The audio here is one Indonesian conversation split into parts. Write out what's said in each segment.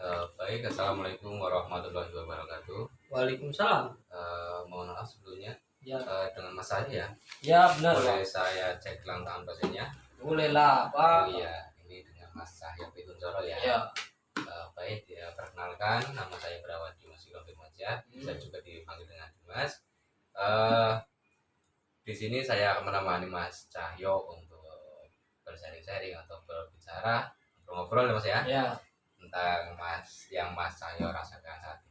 Baik, assalamualaikum warahmatullahi wabarakatuh. Waalaikumsalam. Mohon maaf sebelumnya Ya, dengan Mas Ari ya. ya benar Pak. Boleh saya cek langkah pasiennya? Boleh lah Oh Pak. iya, ini dengan Mas Cahyo Pitunjoro ya. Ya. Baik, ya, perkenalkan nama saya Berawat Dimas Ilham Firmansyah. Saya juga dipanggil dengan Dimas. Eh, di sini saya akan menemani Mas Cahyo untuk bersharing-sharing atau berbicara, ngobrol ya Mas ya. Ya. Tentang Mas Cahyo rasakan saat ini.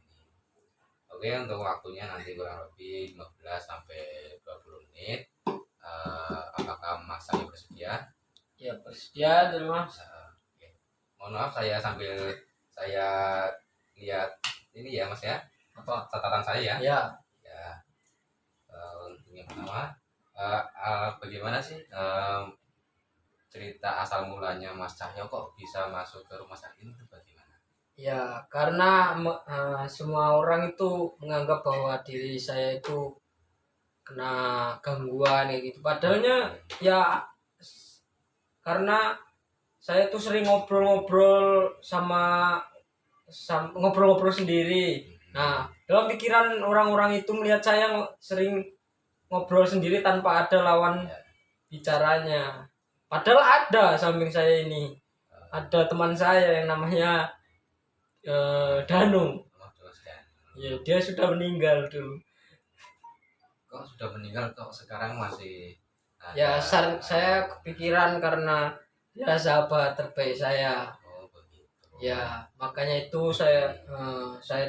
Oke, untuk waktunya nanti kurang lebih 15 sampai 20 menit. Apakah Mas Cahyo bersedia? Ya bersedia dulu Mas. Oke. Mohon maaf sambil saya lihat ini ya Mas ya. Apa? Catatan saya ya. Ya. Ya. Untuk yang pertama, bagaimana sih cerita asal mulanya Mas Cahyo kok bisa masuk ke rumah sakit itu bagaimana? Ya, karena semua orang itu menganggap bahwa diri saya itu kena gangguan kayak gitu. Padahalnya ya karena saya tuh sering ngobrol-ngobrol sama ngobrol-ngobrol sendiri. Nah, dalam pikiran orang-orang itu melihat saya sering ngobrol sendiri tanpa ada lawan bicaranya. Padahal ada samping saya ini. Ada teman saya yang namanya Danung. Ya, dia sudah meninggal dulu. Kok sudah meninggal kok sekarang masih ada? Ya, saya kepikiran karena dia sahabat terbaik saya. Oh begitu. Ya, makanya itu saya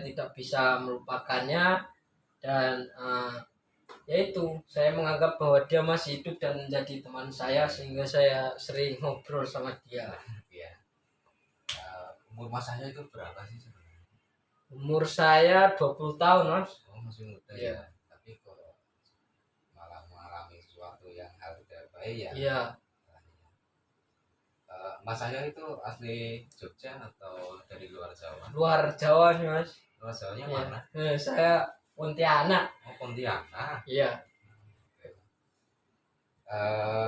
tidak bisa melupakannya dan yaitu saya menganggap bahwa dia masih hidup dan menjadi teman saya sehingga saya sering ngobrol sama dia. Ya. Umur Mas Cahyo itu berapa sih sebenarnya? Umur saya 20 tahun, Mas. Oh masih muda Iya. ya. Tapi kok malah mengalami sesuatu yang hal tidak baik ya? Iya. Mas Cahyo itu asli Jogja atau dari luar Jawa? Luar Jawa sih, Mas. Luar Jawanya Iya. mana? Saya Pontianak. Oh Pontianak. Iya.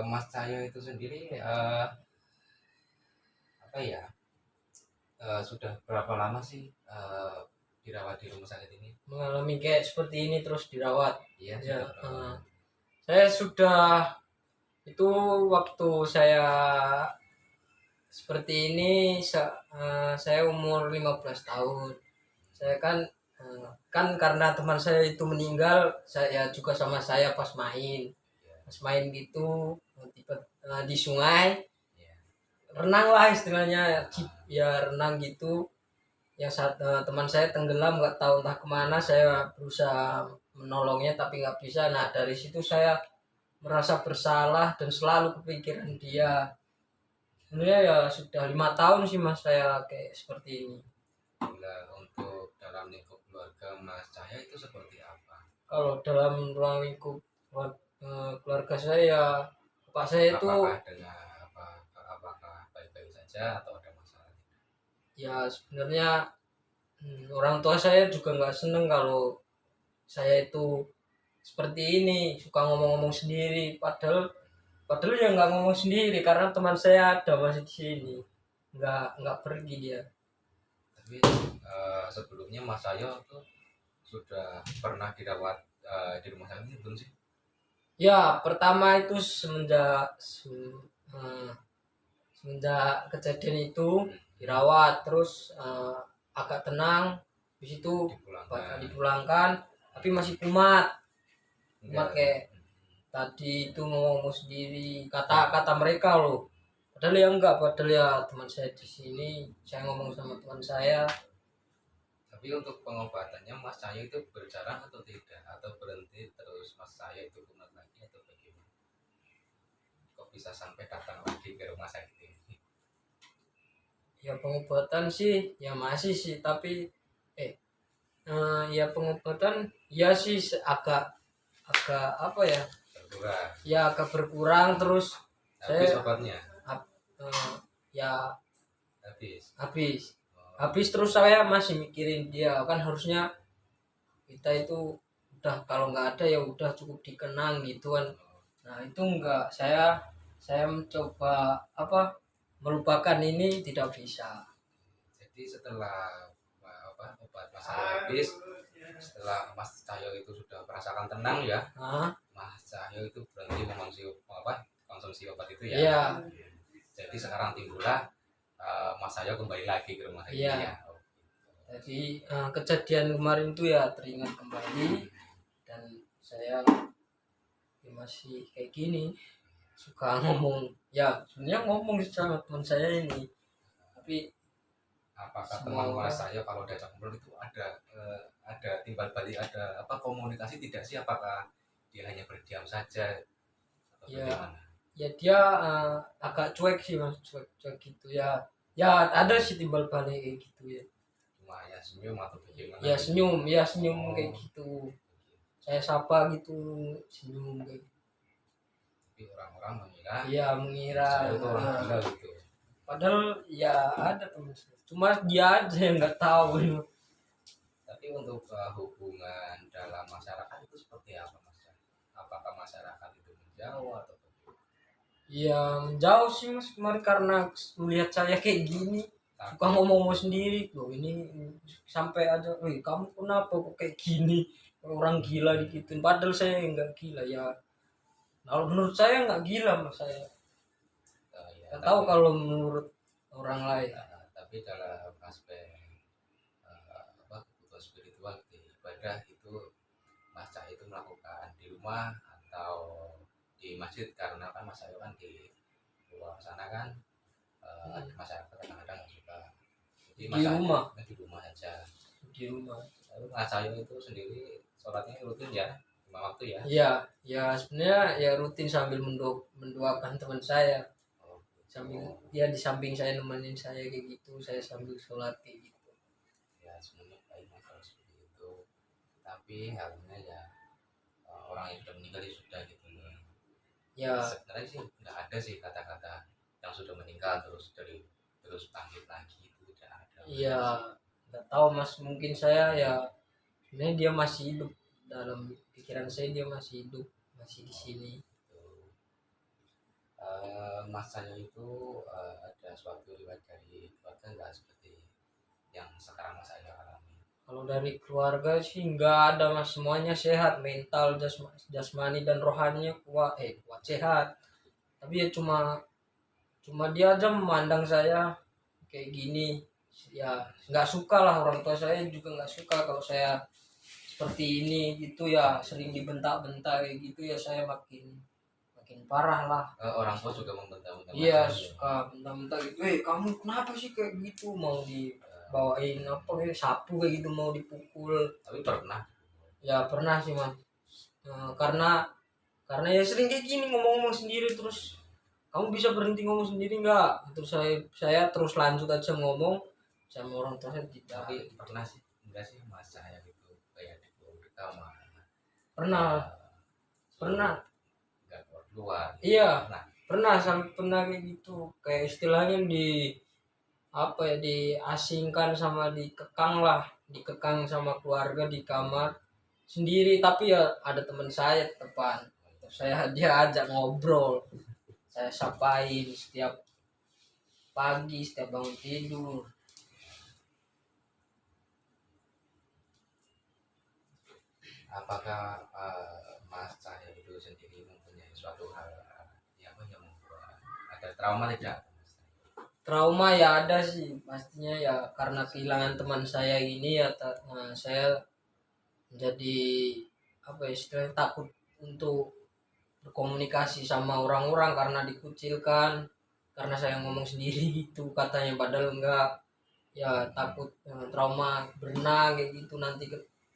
Mas Cahyo itu sendiri apa ya? Sudah berapa lama sih dirawat di rumah sakit ini? Mengalami kayak seperti ini terus dirawat. Iya. Ya. Sudah berapa lama? Saya sudah itu waktu saya seperti ini saya umur 15 tahun. Saya kan karena teman saya itu meninggal, saya juga sama saya pas main. Pas main gitu tiba di sungai. Renang lah istilahnya, ya renang gitu. Yang teman saya tenggelam nggak tahu entah kemana, saya berusaha menolongnya tapi nggak bisa. Nah dari situ saya merasa bersalah dan selalu kepikiran dia. Sebenarnya ya sudah 5 tahun sih Mas saya kayak seperti ini. Nah, untuk dalam lingkup keluarga Mas Cahyo itu seperti apa? Kalau dalam ruang lingkup keluarga saya, bapak saya itu Apakah baik-baik saja atau ada masalah? ya sebenarnya orang tua saya juga nggak seneng kalau saya itu seperti ini, suka ngomong-ngomong sendiri. Padahal ya nggak ngomong sendiri karena teman saya ada masih di sini, nggak pergi dia. Tapi sebelumnya Mas Cahyo tuh sudah pernah dirawat di rumah sakit belum sih? Ya pertama itu semenjak kejadian itu dirawat terus agak tenang, habis itu dipulangkan tapi masih kumat kayak tadi itu ngomong sendiri kata mereka loh. Padahal ya enggak, padahal ya teman saya di sini, saya ngomong sama teman saya. Tapi untuk pengobatannya Mas Cahyo itu berjalan atau tidak? Atau berhenti terus Mas Cahyo itu kumat lagi atau bagaimana? Kok bisa sampai datang lagi ke rumah sakit ini? Ya pengobatan sih ya masih sih, tapi ya pengobatan ya sih agak apa ya? Berkurang. Ya agak berkurang terus. Habis Saya obatnya? Ya habis. habis terus saya masih mikirin dia, kan harusnya kita itu udah kalau nggak ada ya udah cukup dikenang gitu kan. Nah itu enggak, saya mencoba melupakan ini tidak bisa. Jadi setelah obat Mas Cahyo habis, setelah Mas Cahyo itu sudah merasakan tenang ya, Ah, Mas Cahyo itu berhenti konsumsi obat itu ya. iya, Jadi sekarang timbullah Mas Cahyo kembali lagi ke rumah ini iya. ya. Oh, Jadi kejadian kemarin tuh ya teringat kembali, dan saya ya masih kayak gini, suka ngomong. Ya sebenarnya ngomong sama teman saya ini, tapi apakah semua teman Mas orang, Cahyo kalau diajak ngobrol itu ada timbal balik, ada komunikasi tidak sih? Apakah dia hanya berdiam saja atau ya bagaimana? ya dia agak cuek sih mas, cuek cuek gitu ya. Ya ada sih timbal balik kayak gitu ya. Cuma ya senyum atau bagaimana? Ya gitu? senyum, ya senyum Oh, kayak gitu. Saya sapa gitu, senyum kayak gitu. tapi orang-orang mengira Iya mengira. saya itu orang gila gitu. Padahal ya ada teman saya. Cuma dia aja yang nggak tahu. Tapi untuk hubungan dalam masyarakat itu seperti apa Mas? Apakah masyarakat itu menjauh atau bagaimana? Ya menjauh sih mas kemarin karena melihat saya kayak gini, suka ngomong sendiri loh ini, sampai ada, wih kamu kenapa kok kayak gini, orang gila digituin, padahal saya nggak gila ya. Kalau menurut saya nggak gila mas, saya Ya, nggak tahu kalau menurut orang lain. tapi dalam aspek kebutuhan spiritual di ibadah itu Mas Cahyo itu melakukan di rumah atau di masjid, karena kan Mas Cahyo kan di luar sana kan, masyarakat kadang-kadang nggak suka. Jadi Di Mas Cahyo rumah, di rumah aja. di rumah. Lalu Mas Cahyo itu sendiri sholatnya rutin ya, 5 waktu ya. Iya, ya sebenarnya ya rutin sambil mendoakan teman saya, Oh, sambil oh, dia di samping saya nemenin saya kayak gitu, saya sambil sholat kayak gitu. ya sebenarnya baik Mas kalau seperti itu, tapi halnya ya orang yang sudah meninggal ya sudah gitu loh. Ya Sebenarnya sih nggak ada sih kata-kata yang sudah meninggal terus bangkit lagi, itu tidak ada. iya, nggak tahu mas, mungkin saya ya sebenarnya dia masih hidup, dalam pikiran saya dia masih hidup, masih di sini. Mas saya itu ada suatu riwayat dari keluarga nggak seperti yang sekarang Mas saya alami? Kalau dari keluarga sih nggak ada mas, semuanya sehat, mental, jasmani dan rohaninya kuat, kuat sehat. Tapi ya cuma cuma dia aja memandang saya kayak gini, ya nggak suka lah, orang tua saya juga nggak suka kalau saya seperti ini gitu ya, sering dibentak-bentak kayak gitu ya, saya makin makin parah lah. Orang tua juga membentak-bentak Mas Iya saya. suka bentak-bentak gitu, kamu kenapa sih kayak gitu, mau dibawain apa kayak sapu kayak gitu, mau dipukul. Tapi pernah. Ya pernah sih mas. Karena ya sering kayak gini ngomong-ngomong sendiri, terus kamu bisa berhenti ngomong sendiri nggak, terus saya terus lanjut aja ngomong sama orang tua saya tidak. Tapi pernah sih enggak sih Mas saya gitu kayak dipukul di kamar, Pernah, eh, pernah, nggak keluar gitu. iya Nah, pernah, sampai pernah kayak gitu, kayak istilahnya apa ya, diasingkan sama dikekang lah, dikekang sama keluarga di kamar sendiri, tapi ya ada teman saya tepan, saya dia ajak ngobrol, saya sapain setiap pagi, setiap bangun tidur. apakah Mas Cahyo itu sendiri mempunyai suatu hal yang membuat ada trauma tidak? Trauma ya ada sih pastinya ya, karena kehilangan teman saya ini ya, saya jadi apa ya, istilahnya takut untuk berkomunikasi sama orang-orang karena dikucilkan, karena saya ngomong sendiri gitu katanya, padahal enggak. Ya takut, trauma berenang kayak gitu, nanti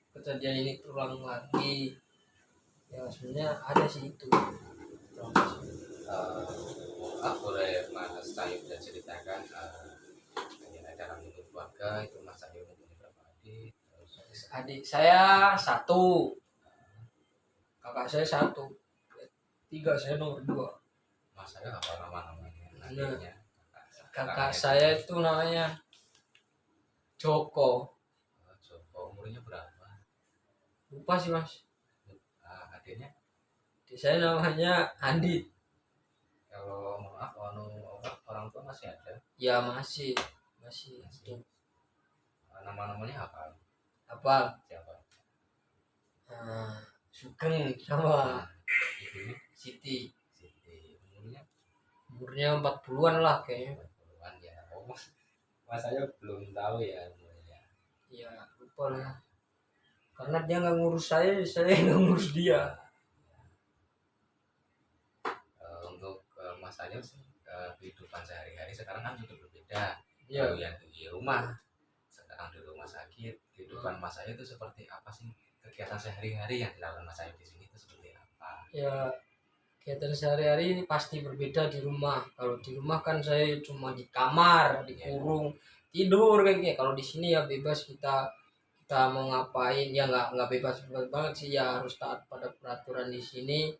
kejadian ini terulang lagi. Ya sebenarnya ada sih itu trauma sih. Boleh Mas Cahyo bisa ceritakan dalam hidup keluarga itu Mas Cahyo mempunyai berapa adik? Terus Adik saya satu, kakak saya satu, tiga, saya nomor dua. Mas Cahyo apa nama-namanya Nah, adiknya? kakak saya itu namanya Joko, Joko, umurnya berapa? lupa sih mas. Adiknya Adik saya namanya Andi. kalau maaf orang tua masih ada? Ya masih masih Masih. itu. nama-namanya apa? Apa? Siapa? Sugeng sama Ibunya Siti. Siti. Umurnya 40-an lah kayaknya. 40-an ya. Oh, mas saya belum tahu ya umurnya. Ya lupa lah. Karena dia nggak ngurus saya nggak ngurus dia. Untuk mas saya sih kehidupan sehari-hari sekarang kan sudah berbeda. Ya. Dulu yang di rumah, sekarang di rumah sakit. Kehidupan mas saya itu seperti apa sih? Kegiatan sehari-hari yang dilakukan mas saya di sini itu seperti apa? Ya kegiatan sehari-hari ini pasti berbeda di rumah. Kalau di rumah kan saya cuma di kamar, dikurung, tidur kayak gini. Kalau di sini ya bebas kita mau ngapain ya nggak bebas banget sih, ya harus taat pada peraturan di sini.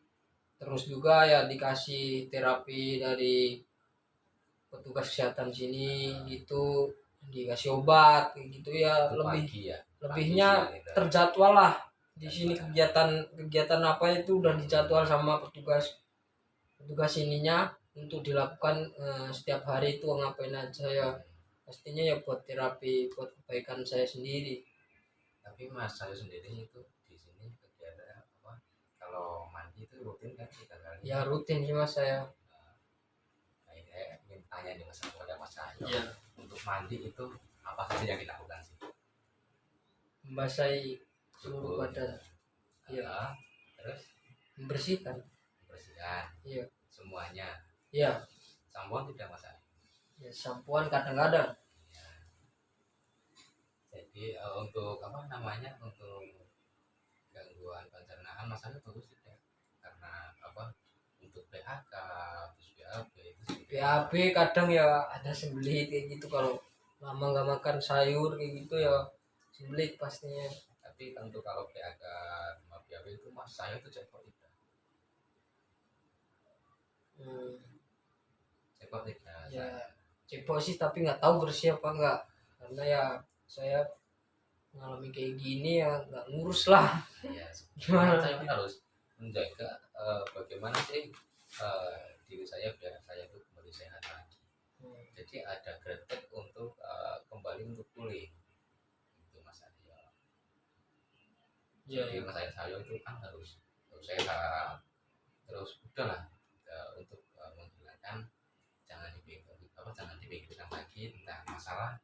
Terus juga ya dikasih terapi dari petugas kesehatan sini gitu, dikasih obat kayak gitu ya. Itu pagi ya. Lebihnya Pagi, siang, gitu. terjadwal lah di sini. Kegiatan apa itu udah dijadwal sama petugas ininya untuk dilakukan setiap hari itu ngapain aja ya. Pastinya ya buat terapi, buat kebaikan saya sendiri. Tapi mas saya sendiri itu di sini kegiatan apa? Kalau mandi itu rutin kan 3 kali? Ya rutin sih mas saya. Nah, ini saya ingin tanya nih mas kepada mas Cahyo. Ya. Untuk mandi itu apa saja yang dilakukan sih? Membasahi seluruh badan. Ya. Terus Membersihkan. bersihan. Iya. Semuanya. Iya. Sampoan tidak mas Cahyo? Ya sampoan kadang-kadang. Ya. Jadi untuk apa namanya, untuk gangguan pencernaan mas Cahyo bagus tidak? Karena apa? Untuk PHK terus BAB itu BAB kadang ya ada sembelit kayak gitu, kalau lama nggak makan sayur kayak gitu ya sembelit pastinya. tapi untuk kalau PHK sama BAB itu mas saya itu cekok tidak? Cekok tidak Ya saya. cepok sih, tapi nggak tahu bersih apa enggak, karena ya saya mengalami kayak gini ya nggak ngurus lah. Ya, Gimana? saya kan harus menjaga bagaimana sih diri saya biar saya itu kembali sehat lagi. Jadi ada gretek untuk kembali untuk pulih itu mas Aryo. Ya, Jadi mas saya itu kan harus sehat, terus udahlah untuk menghilangkan, jangan dipikirkan lagi tentang masalah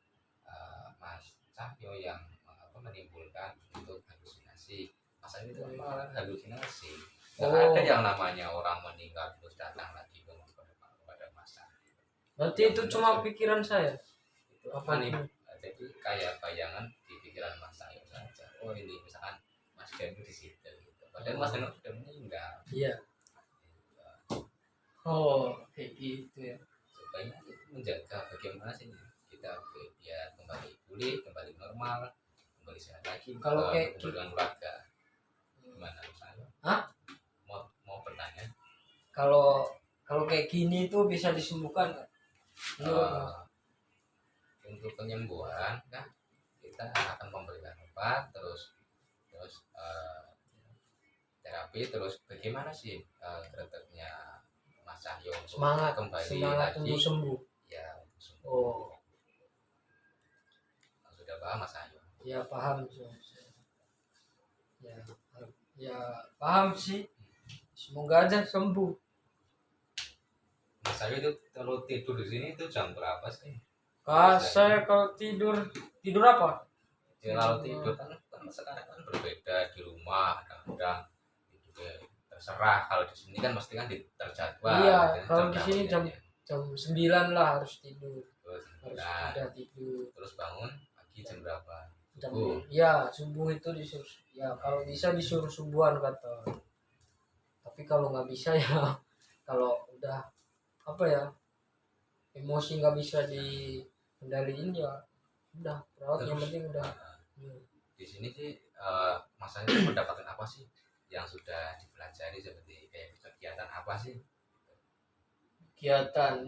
mas Cahyo yang menimbulkan untuk halusinasi. Masa itu malah halusinasi. Nggak ada yang namanya orang meninggal terus datang lagi kepada masa. berarti itu cuma pikiran saya. Itu apa nih? Jadi kayak bayangan di pikiran mas saya saja. Oh ini misalkan mas Danu di situ gitu. Padahal mas Danu sudah meninggal. Iya. Oh kayak gitu ya. Supaya menjaga bagaimana sih kita biar kembali pulih, kembali normal, kembali sehat lagi. Kalau kayak dengan keluarga. Gimana saya? Hah? Mau bertanya? Kalau kayak gini itu bisa disembuhkan nggak? Untuk penyembuhan kan kita akan memberikan obat, terus terapi, terus bagaimana sih gregetnya Mas Cahyo untuk kembali semangat lagi untuk sembuh. ya sembuh. Oh Sudah paham Mas Cahyo? ya paham sih. Ya paham sih, semoga aja sembuh. Mas Cahyo itu kalau tidur di sini itu jam berapa sih? Saya kalau tidur apa? Ya kalau tidur kan sekarang kan berbeda di rumah, kadang-kadang tidurnya terserah. Kalau di sini kan mesti kan terjadwal. Iya, Jadi kalau di sini berapa jam 9 lah harus tidur. terus Harus nah, udah tidur. terus bangun pagi jam berapa? Ya subuh itu disuruh. Ya kalau bisa disuruh subuhan kata. Tapi kalau nggak bisa ya kalau udah apa ya, emosi nggak bisa dikendaliin ya udah perawat yang penting udah. Di sini sih masanya mendapatkan apa sih yang sudah dipelajari, seperti kayak kegiatan apa sih? Kegiatan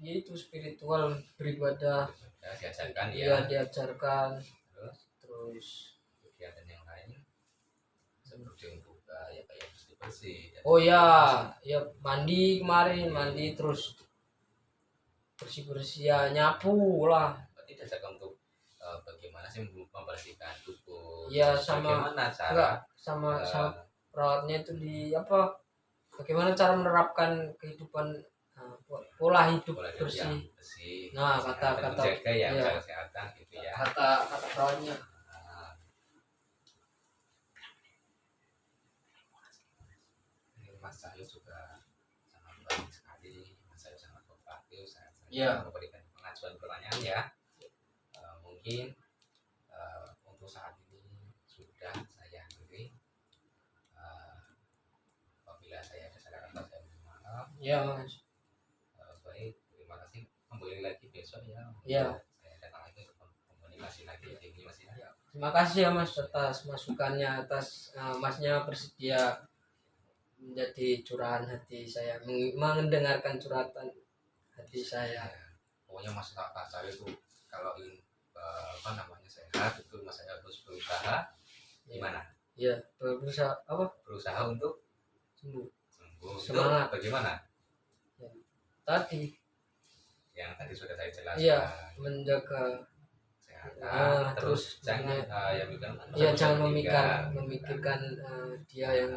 itu spiritual, beribadah Ya, diajarkan ya diajarkan. Terus kegiatan yang lain seperti buka ya kayak bersih. Oh ya mandi kemarin, terus bersih ya nyapu lah. Berarti diajarkan untuk bagaimana sih membersihkan tubuh, Iya, terus sama bagaimana cara enggak sama perawatnya itu di apa, bagaimana cara menerapkan kehidupan, pola hidup pola hidup yang bersih. bersih, Nah, sehat, dan kata-kata, menjaga ya iya, kesehatan gitu ya. kata perawatnya. Nah, ini Mas Cahyo juga sangat baik sekali, Mas Cahyo sangat kooperatif, saya Iya. memberikan pengajuan pertanyaan ya. Mungkin untuk saat ini sudah saya akhiri. Apabila saya ada salah kata saya mohon maaf. Iya, Mas. Baik, terima kasih. Kembali lagi besok ya. Iya. Saya datang lagi untuk komunikasi lagi ini Mas ya. Terima kasih ya Mas atas masukannya, atas Masnya bersedia menjadi curahan hati saya, mendengarkan curhatan hati saya. Pokoknya Mas saya itu kalau ingin apa namanya sehat itu Mas saya harus berusaha gimana? Iya, berusaha apa? Berusaha untuk Sembuh. sembuh. Semangat. Itu bagaimana? Ya. Tadi. Yang tadi sudah saya jelaskan. Iya, menjaga kesehatan. Terus jangan ya iya, jangan memikirkan dia yang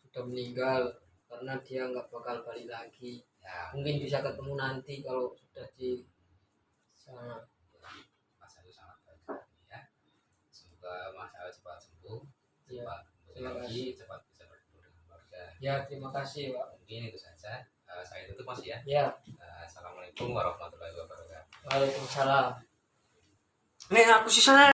sudah meninggal, karena dia nggak bakal balik lagi. ya, Mungkin bisa ketemu nanti kalau sudah di sana. Mas Ayu sangat baik sekali ya. Semoga Mas Ayu cepat sembuh, Iya. cepat Terima lagi, kasih. cepat bisa bertemu dengan keluarga. Ya, terima kasih, Pak. Mungkin itu saja. Saya tutup Mas ya. Ya, Assalamualaikum warahmatullahi wabarakatuh. waalaikumsalam. Nih aku sisanya